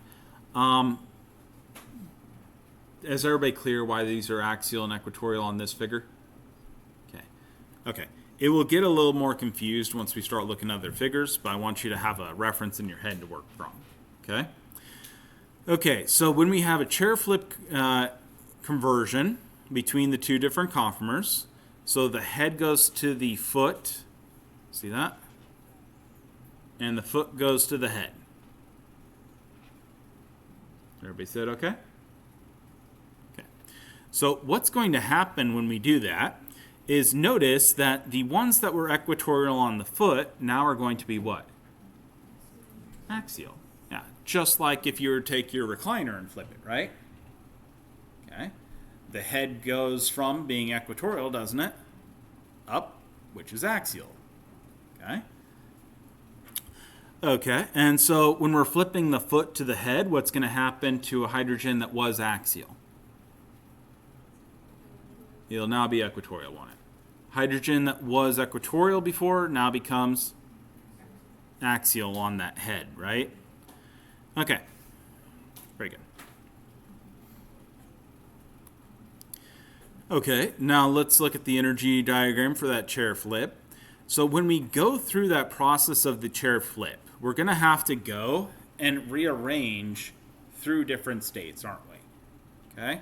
Is everybody clear why these are axial and equatorial on this figure? Okay. It will get a little more confused once we start looking at other figures, but I want you to have a reference in your head to work from. Okay, so when we have a chair flip conversion between the two different conformers, so the head goes to the foot, see that? And the foot goes to the head. Everybody said okay? Okay. So what's going to happen when we do that is notice that the ones that were equatorial on the foot now are going to be what? Axial. Yeah, just like if you were to take your recliner and flip it, right? Okay. The head goes from being equatorial, doesn't it? Up, which is axial. Okay. Okay, and so when we're flipping the foot to the head, what's going to happen to a hydrogen that was axial? It'll now be equatorial, won't it? Hydrogen that was equatorial before now becomes axial on that head, right? Okay, very good. Okay, now let's look at the energy diagram for that chair flip. So when we go through that process of the chair flip, we're going to have to go and rearrange through different states, aren't we? Okay?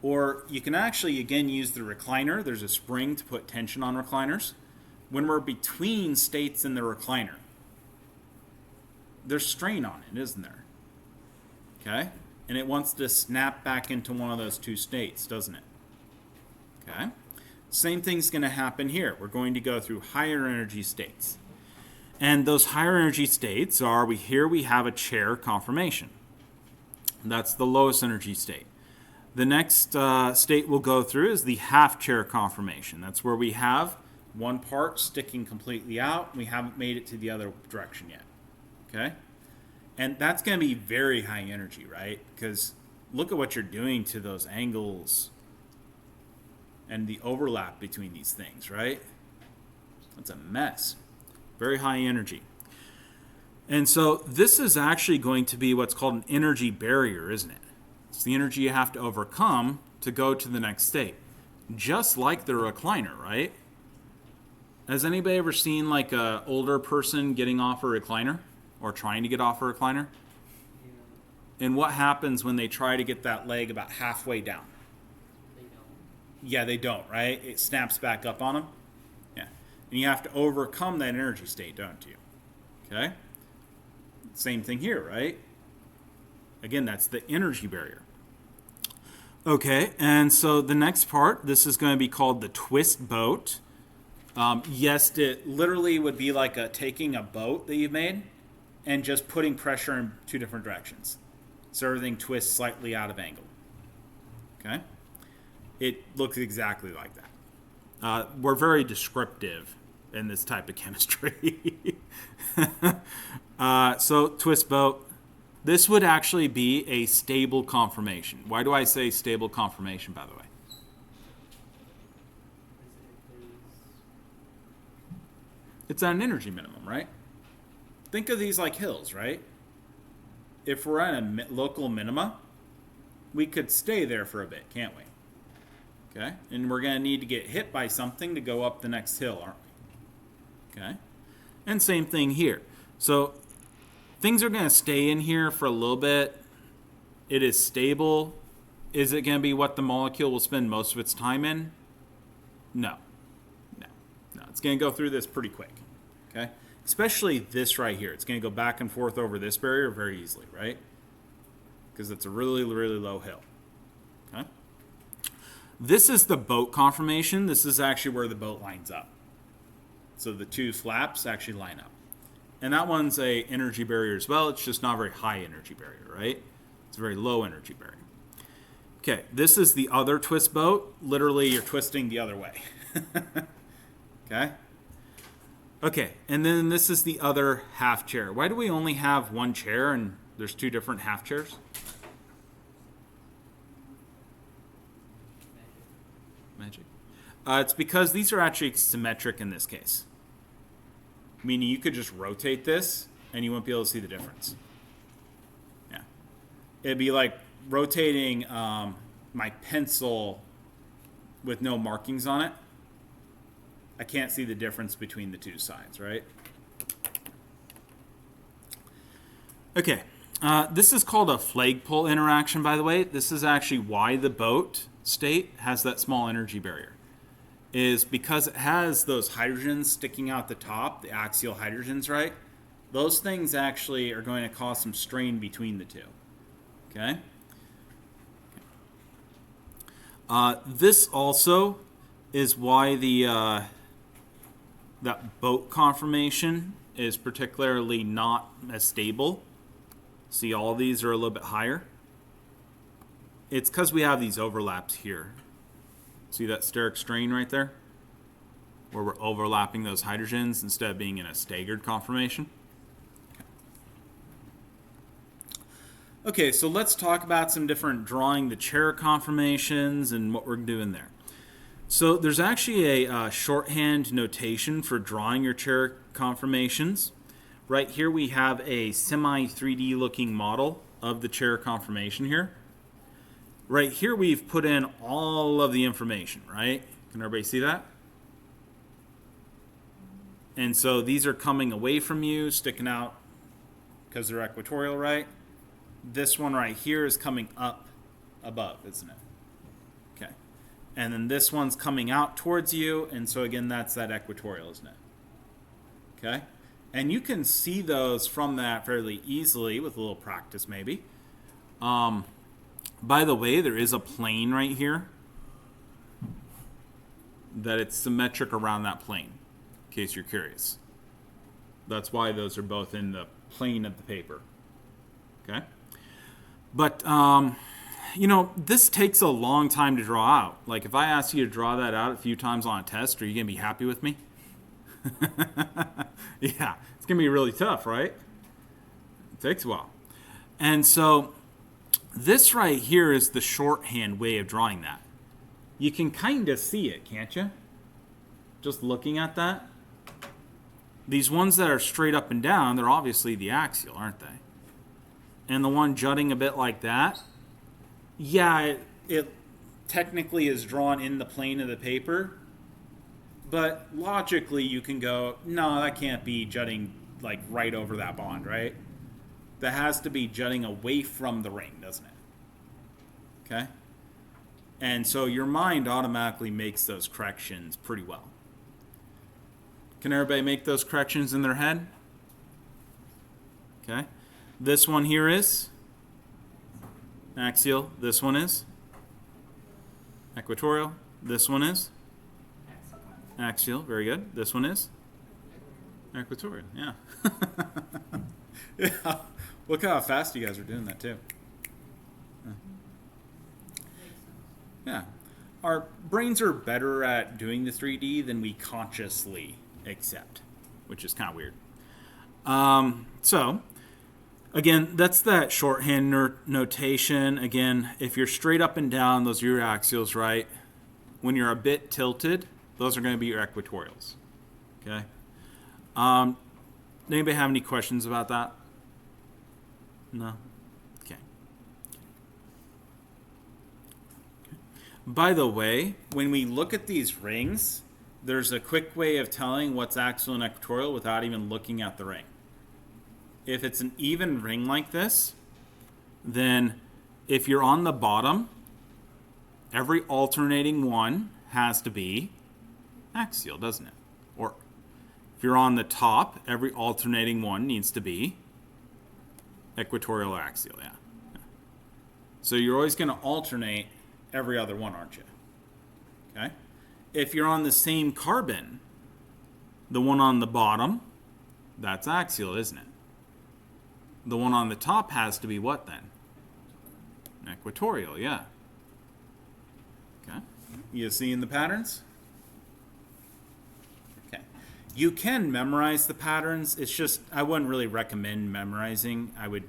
Or you can actually, again, use the recliner. There's a spring to put tension on recliners. When we're between states in the recliner, there's strain on it, isn't there? Okay? And it wants to snap back into one of those two states, doesn't it? Okay? Same thing's going to happen here. We're going to go through higher energy states. And those higher energy states are, here we have a chair conformation. That's the lowest energy state. The next state we'll go through is the half chair conformation. That's where we have one part sticking completely out. We haven't made it to the other direction yet. Okay? And that's going to be very high energy, right? Because look at what you're doing to those angles and the overlap between these things, right? That's a mess. Very high energy. And so this is actually going to be what's called an energy barrier, isn't it? It's the energy you have to overcome to go to the next state. Just like the recliner, right? Has anybody ever seen like an older person getting off a recliner or trying to get off a recliner? Yeah. And what happens when they try to get that leg about halfway down? They don't. Yeah, they don't, right? It snaps back up on them. Yeah. And you have to overcome that energy state, don't you? Okay? Same thing here, right? Again, that's the energy barrier. Okay, and so the next part, this is going to be called the twist boat. Yes, it literally would be like taking a boat that you've made and just putting pressure in two different directions. So everything twists slightly out of angle. Okay? It looks exactly like that. We're very descriptive in this type of chemistry. So twist boat. This would actually be a stable conformation. Why do I say stable conformation, by the way? It's at an energy minimum, right? Think of these like hills, right? If we're at a local minima, we could stay there for a bit, can't we? Okay, and we're going to need to get hit by something to go up the next hill, aren't we? Okay, and same thing here. So things are going to stay in here for a little bit. It is stable. Is it going to be what the molecule will spend most of its time in? No. No. No. It's going to go through this pretty quick. Okay? Especially this right here. It's going to go back and forth over this barrier very easily, right? Because it's a really, really low hill. Okay? This is the boat conformation. This is actually where the boat lines up. So the two flaps actually line up. And that one's a energy barrier as well. It's just not a very high energy barrier, right? It's a very low energy barrier. Okay, this is the other twist boat. Literally, you're twisting the other way. Okay? Okay, and then this is the other half chair. Why do we only have one chair and there's two different half chairs? Magic. It's because these are actually symmetric in this case. Meaning you could just rotate this and you won't be able to see the difference. Yeah. It'd be like rotating my pencil with no markings on it. I can't see the difference between the two sides, right? Okay. This is called a flagpole interaction, by the way. This is actually why the boat state has that small energy barrier. Is because it has those hydrogens sticking out the top, the axial hydrogens, right? Those things actually are going to cause some strain between the two. Okay? This also is why the that boat conformation is particularly not as stable. See, all these are a little bit higher. It's because we have these overlaps here. See that steric strain right there? Where we're overlapping those hydrogens instead of being in a staggered conformation. Okay, so let's talk about some different drawing the chair conformations and what we're doing there. So there's actually a shorthand notation for drawing your chair conformations. Right here we have a semi-3D looking model of the chair conformation here. Right here we've put in all of the information, right? Can everybody see that? And so these are coming away from you, sticking out because they're equatorial, right? This one right here is coming up above, isn't it? Okay. And then this one's coming out towards you, and so again, that's that equatorial, isn't it? Okay. And you can see those from that fairly easily with a little practice, maybe. By the way, there is a plane right here that it's symmetric around that plane, in case you're curious. That's why those are both in the plane of the paper. Okay? But, you know, this takes a long time to draw out. Like, if I ask you to draw that out a few times on a test, are you going to be happy with me? Yeah, it's going to be really tough, right? It takes a while. And so this right here is the shorthand way of drawing that. You can kind of see it, can't you? Just looking at that. These ones that are straight up and down, they're obviously the axial, aren't they? And the one jutting a bit like that, yeah, it technically is drawn in the plane of the paper, but logically you can go, no, that can't be jutting like right over that bond, right? That has to be jutting away from the ring, doesn't it? Okay? And so your mind automatically makes those corrections pretty well. Can everybody make those corrections in their head? Okay. This one here is axial. This one is equatorial. This one is axial. Very good. This one is equatorial. Yeah. Yeah. Look how fast you guys are doing that too. Yeah. Our brains are better at doing the 3D than we consciously accept, which is kind of weird. So, again, that's that shorthand notation. Again, if you're straight up and down, those are your axials, right? When you're a bit tilted, those are going to be your equatorials. Okay? Anybody have any questions about that? No? Okay. By the way, when we look at these rings, there's a quick way of telling what's axial and equatorial without even looking at the ring. If it's an even ring like this, then if you're on the bottom, every alternating one has to be axial, doesn't it? Or if you're on the top, every alternating one needs to be equatorial or axial, yeah. So you're always going to alternate every other one, aren't you? Okay? If you're on the same carbon, the one on the bottom, that's axial, isn't it? The one on the top has to be what then? Equatorial, yeah. Okay. You seeing the patterns? Okay. You can memorize the patterns. It's just, I wouldn't really recommend memorizing. I would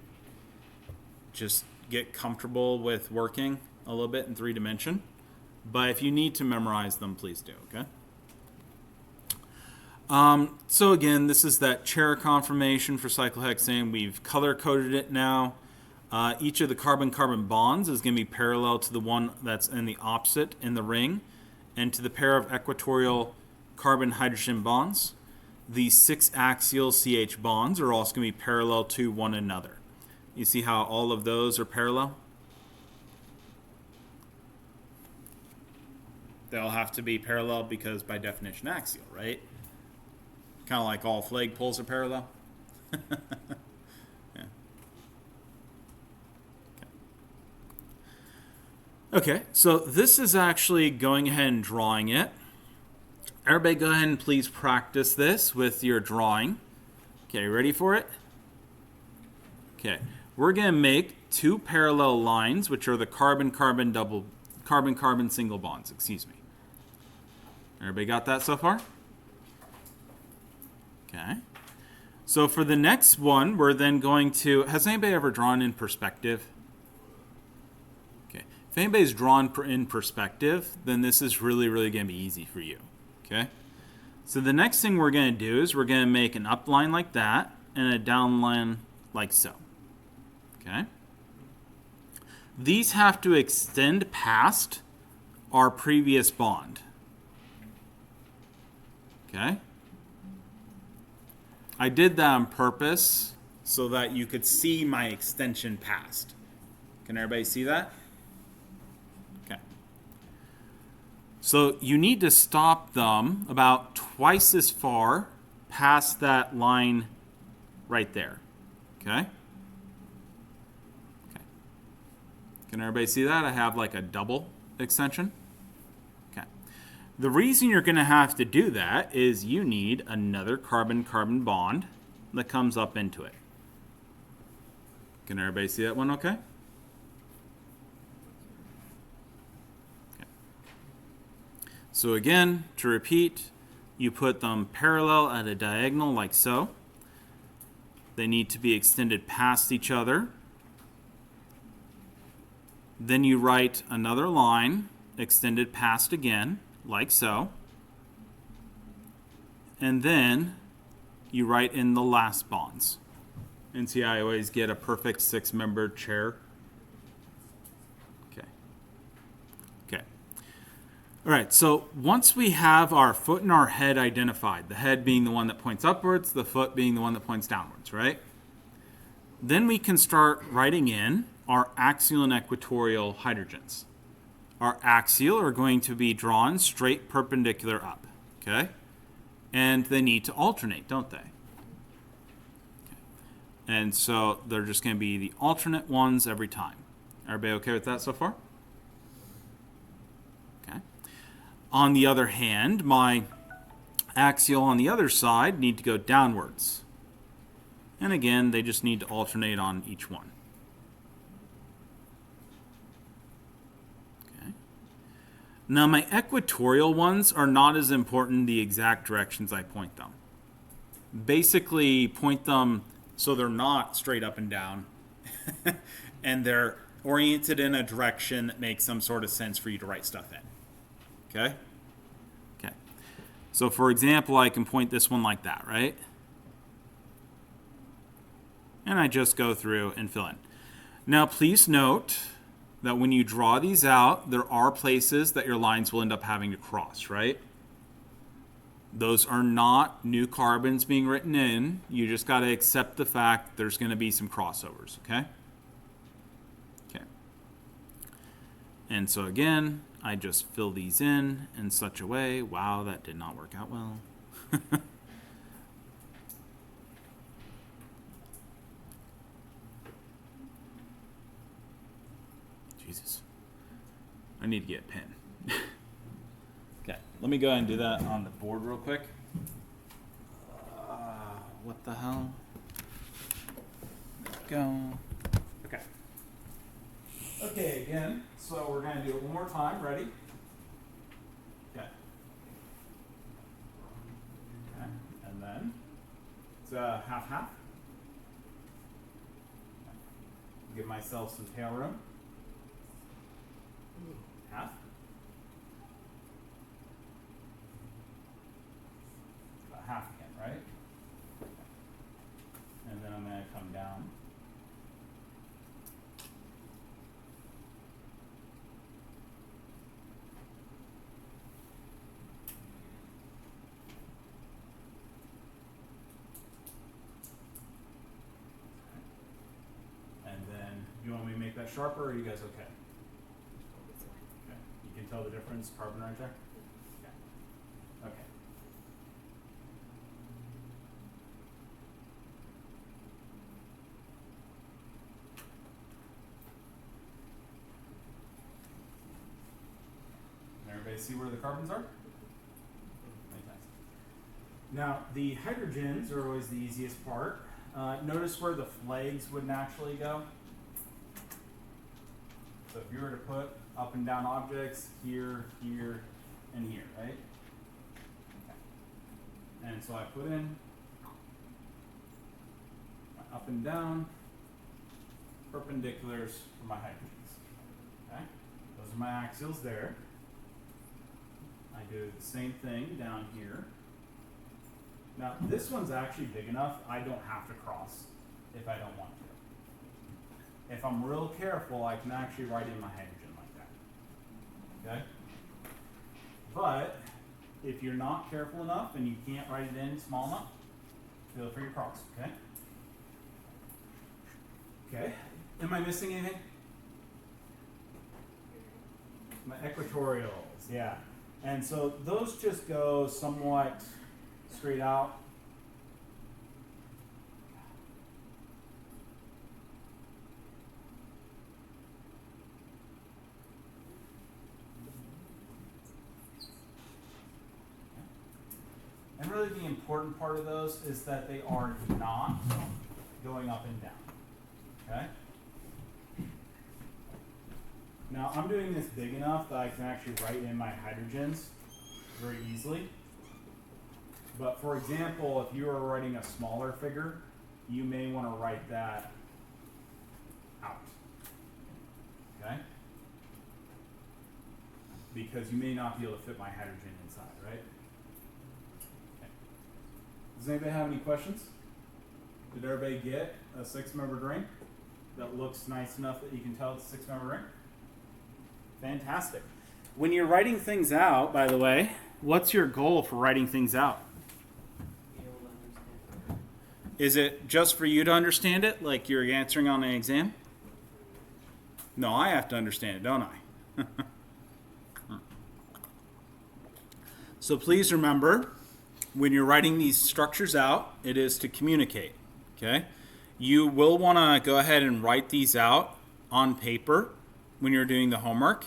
just get comfortable with working a little bit in 3-dimension. But if you need to memorize them, please do, okay? So again, this is that chair conformation for cyclohexane. We've color-coded it now. Each of the carbon-carbon bonds is going to be parallel to the one that's in the opposite in the ring and to the pair of equatorial carbon-hydrogen bonds. The 6 axial CH bonds are also going to be parallel to one another. You see how all of those are parallel? They'll have to be parallel because by definition axial, right? Kind of like all flagpoles are parallel. Yeah. Okay, so this is actually going ahead and drawing it. Everybody go ahead and please practice this with your drawing. Okay, ready for it? Okay, we're going to make 2 parallel lines, which are the carbon-carbon single bonds, excuse me. Everybody got that so far? Okay. So for the next one, we're then going to, has anybody ever drawn in perspective? Okay. If anybody's drawn in perspective, then this is really, really going to be easy for you. Okay. So the next thing we're going to do is we're going to make an up line like that and a down line like so. Okay. These have to extend past our previous bond. Okay. I did that on purpose so that you could see my extension past. Can everybody see that? Okay. So you need to stop them about twice as far past that line right there. Okay? Okay. Can everybody see that? I have like a double extension. Okay. The reason you're going to have to do that is you need another carbon-carbon bond that comes up into it. Can everybody see that one okay? Okay. So again, to repeat, you put them parallel at a diagonal like so. They need to be extended past each other. Then you write another line extended past again, like so. And then you write in the last bonds. And see, I always get a perfect 6-membered chair. Okay. Okay. All right, so once we have our foot and our head identified, the head being the one that points upwards, the foot being the one that points downwards, right? Then we can start writing in our axial and equatorial hydrogens. Our axial are going to be drawn straight perpendicular up, okay? And they need to alternate, don't they? Okay. And so they're just going to be the alternate ones every time. Everybody okay with that so far? Okay. On the other hand, my axial on the other side need to go downwards. And again, they just need to alternate on each one. Now, my equatorial ones are not as important the exact directions I point them. Basically, point them so they're not straight up and down, and they're oriented in a direction that makes some sort of sense for you to write stuff in. Okay? Okay. So, for example, I can point this one like that, right? And I just go through and fill in. Now, please note that when you draw these out, there are places that your lines will end up having to cross, right? Those are not new carbons being written in. You just got to accept the fact there's going to be some crossovers, okay? Okay. And so again, I just fill these in such a way. Wow, that did not work out well. Jesus. I need to get a pen. Okay, let me go ahead and do that on the board real quick. What the hell? There we go. Okay. Okay, again, so we're going to do it one more time. Ready? Okay. Okay, and then it's half-half. Give myself some tail room. Half. About half again, right? And then I'm going to come down. And then, you want me to make that sharper, or are you guys okay? Okay. You can tell the difference, carbon right there? Yeah. Okay. Can everybody see where the carbons are? Fantastic. Now, the hydrogens are always the easiest part. Notice where the flags would naturally go. So if you were to put up and down objects here, here, and here, right? Okay. And so I put in my up and down perpendiculars for my hydrogens. Okay? Those are my axials there. I do the same thing down here. Now, this one's actually big enough, I don't have to cross if I don't want to. If I'm real careful, I can actually write in my hydrogen like that. Okay? But if you're not careful enough and you can't write it in small enough, feel free to cross, okay? Okay. Am I missing anything? My equatorials, yeah. And so those just go somewhat straight out. And really the important part of those is that they are not going up and down. Okay? Now I'm doing this big enough that I can actually write in my hydrogens very easily. But for example, if you are writing a smaller figure, you may want to write that out. Okay? Because you may not be able to fit my hydrogen inside, right? Okay. Does anybody have any questions? Did everybody get a 6-membered ring that looks nice enough that you can tell it's a 6-membered ring? Fantastic. When you're writing things out, by the way, what's your goal for writing things out? Is it just for you to understand it, like you're answering on an exam? No, I have to understand it, don't I? So please remember, when you're writing these structures out, it is to communicate, okay? You will want to go ahead and write these out on paper when you're doing the homework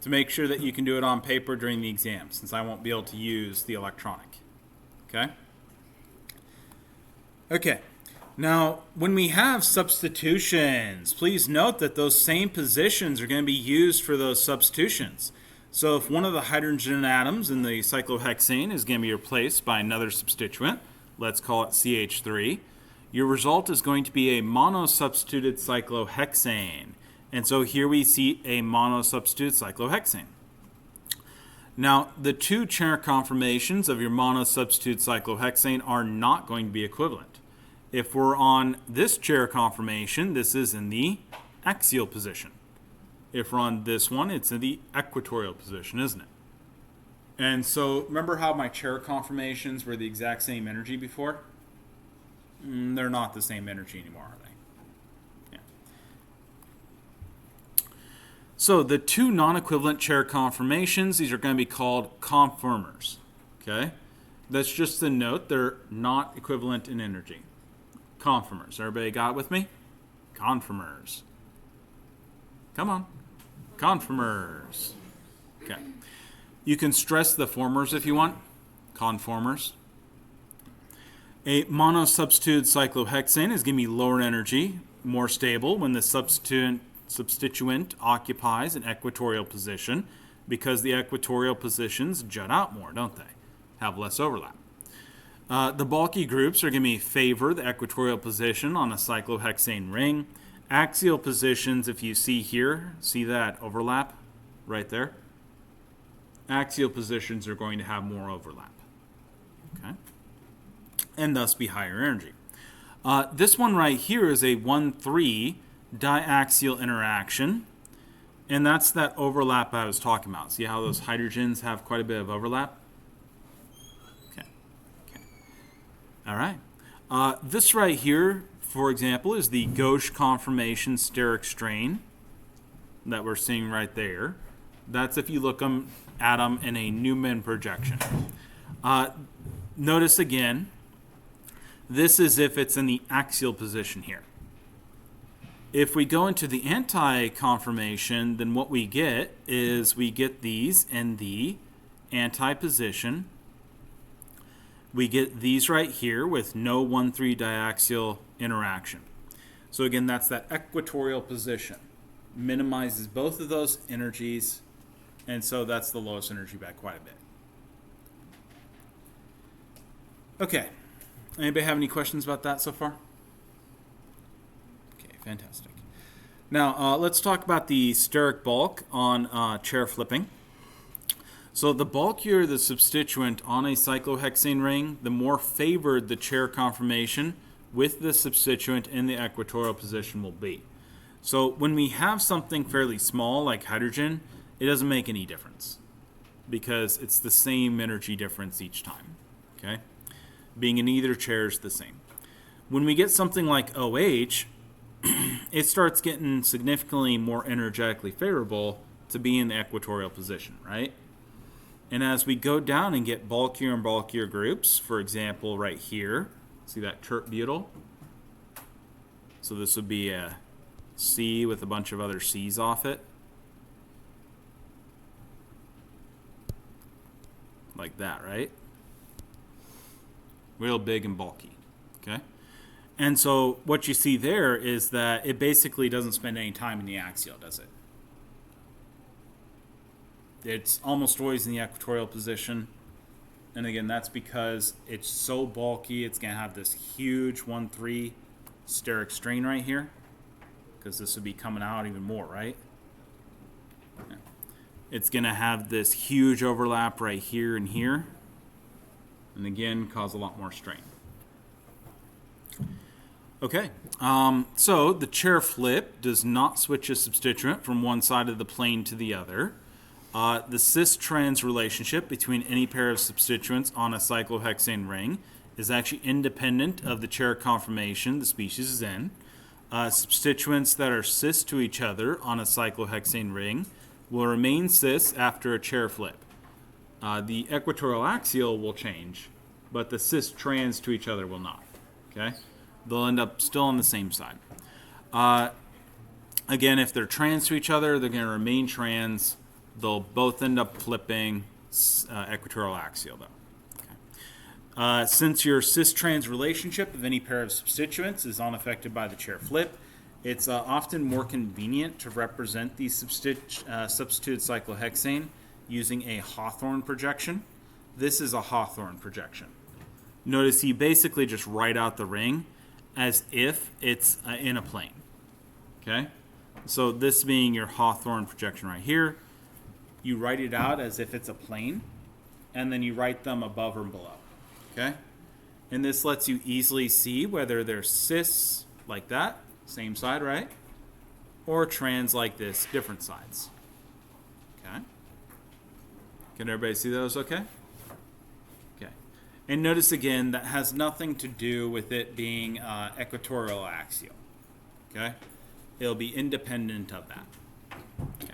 to make sure that you can do it on paper during the exam, since I won't be able to use the electronic, okay? Okay, now when we have substitutions, please note that those same positions are going to be used for those substitutions. So if one of the hydrogen atoms in the cyclohexane is going to be replaced by another substituent, let's call it CH3, your result is going to be a monosubstituted cyclohexane. And so here we see a monosubstituted cyclohexane. Now, the two chair conformations of your monosubstituted cyclohexane are not going to be equivalent. If we're on this chair conformation, this is in the axial position. If we're on this one, it's in the equatorial position, isn't it? And so remember how my chair conformations were the exact same energy before? They're not the same energy anymore, are they? Yeah. So the two non-equivalent chair conformations, these are going to be called conformers. Okay? That's just a note. They're not equivalent in energy. Conformers. Everybody got it with me? Conformers. Come on. Conformers. Okay. You can stress the formers if you want. Conformers. A monosubstituted cyclohexane is going to be lower energy, more stable when the substituent occupies an equatorial position because the equatorial positions jut out more, don't they? Have less overlap. The bulky groups are going to favor the equatorial position on a cyclohexane ring. Axial positions, if you see here, see that overlap right there? Axial positions are going to have more overlap. Okay? And thus be higher energy. This one right here is a 1,3 diaxial interaction. And that's that overlap I was talking about. See how those hydrogens have quite a bit of overlap? Okay. All right. This right here, for example, is the gauche conformation steric strain that we're seeing right there. That's if you look at them in a Newman projection. Notice again, this is if it's in the axial position here. If we go into the anti-conformation, then what we get is we get these in the anti-position. We get these right here with no 1,3 diaxial interaction. So again, that's that equatorial position. Minimizes both of those energies, and so that's the lowest energy by quite a bit. Okay. Anybody have any questions about that so far? Okay, fantastic. Now, let's talk about the steric bulk on chair flipping. So the bulkier the substituent on a cyclohexane ring, the more favored the chair conformation with the substituent in the equatorial position will be. So when we have something fairly small like hydrogen, it doesn't make any difference because it's the same energy difference each time. Okay? Being in either chair is the same. When we get something like OH, it starts getting significantly more energetically favorable to be in the equatorial position, right? And as we go down and get bulkier and bulkier groups, for example, right here, see that tert butyl? So this would be a C with a bunch of other C's off it. Like that, right? Real big and bulky, okay? And so what you see there is that it basically doesn't spend any time in the axial, does it? It's almost always in the equatorial position. And again, that's because it's so bulky, it's going to have this huge 1,3 steric strain right here. Because this would be coming out even more, right? Yeah. It's going to have this huge overlap right here and here. And again, cause a lot more strain. Okay, so the chair flip does not switch a substituent from one side of the plane to the other. The cis-trans relationship between any pair of substituents on a cyclohexane ring is actually independent of the chair conformation the species is in. Substituents that are cis to each other on a cyclohexane ring will remain cis after a chair flip. The equatorial axial will change, but the cis-trans to each other will not. Okay? They'll end up still on the same side. Again, if they're trans to each other, they're going to remain trans. They'll both end up flipping equatorial axial, though. Okay. Since your cis-trans relationship of any pair of substituents is unaffected by the chair flip, it's often more convenient to represent the substituted cyclohexane using a Hawthorne projection. This is a Hawthorne projection. Notice you basically just write out the ring as if it's in a plane. Okay? So this being your Hawthorne projection right here, you write it out as if it's a plane, and then you write them above or below. Okay? And this lets you easily see whether they're cis, like that, same side, right? Or trans like this, different sides. Okay. Can everybody see those okay? Okay. And notice again, that has nothing to do with it being equatorial axial. Okay? It'll be independent of that. Okay.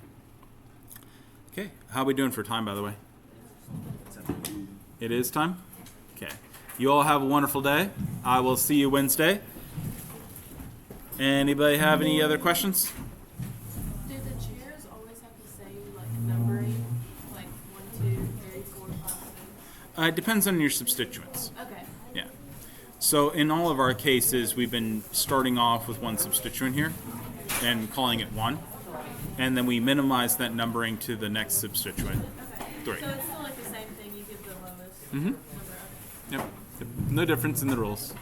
Okay. How are we doing for time, by the way? It is time? Okay. You all have a wonderful day. I will see you Wednesday. Anybody have any other questions? Do the chairs always have the same like numbering, like 1, 2, 3, 4, 5, 6? It depends on your substituents. Okay. Yeah. So in all of our cases, we've been starting off with one substituent here and calling it 1. And then we minimize that numbering to the next substituent, Okay. 3. So it's still like the same thing. You give the lowest Mhm. number. Yep. No difference in the rules.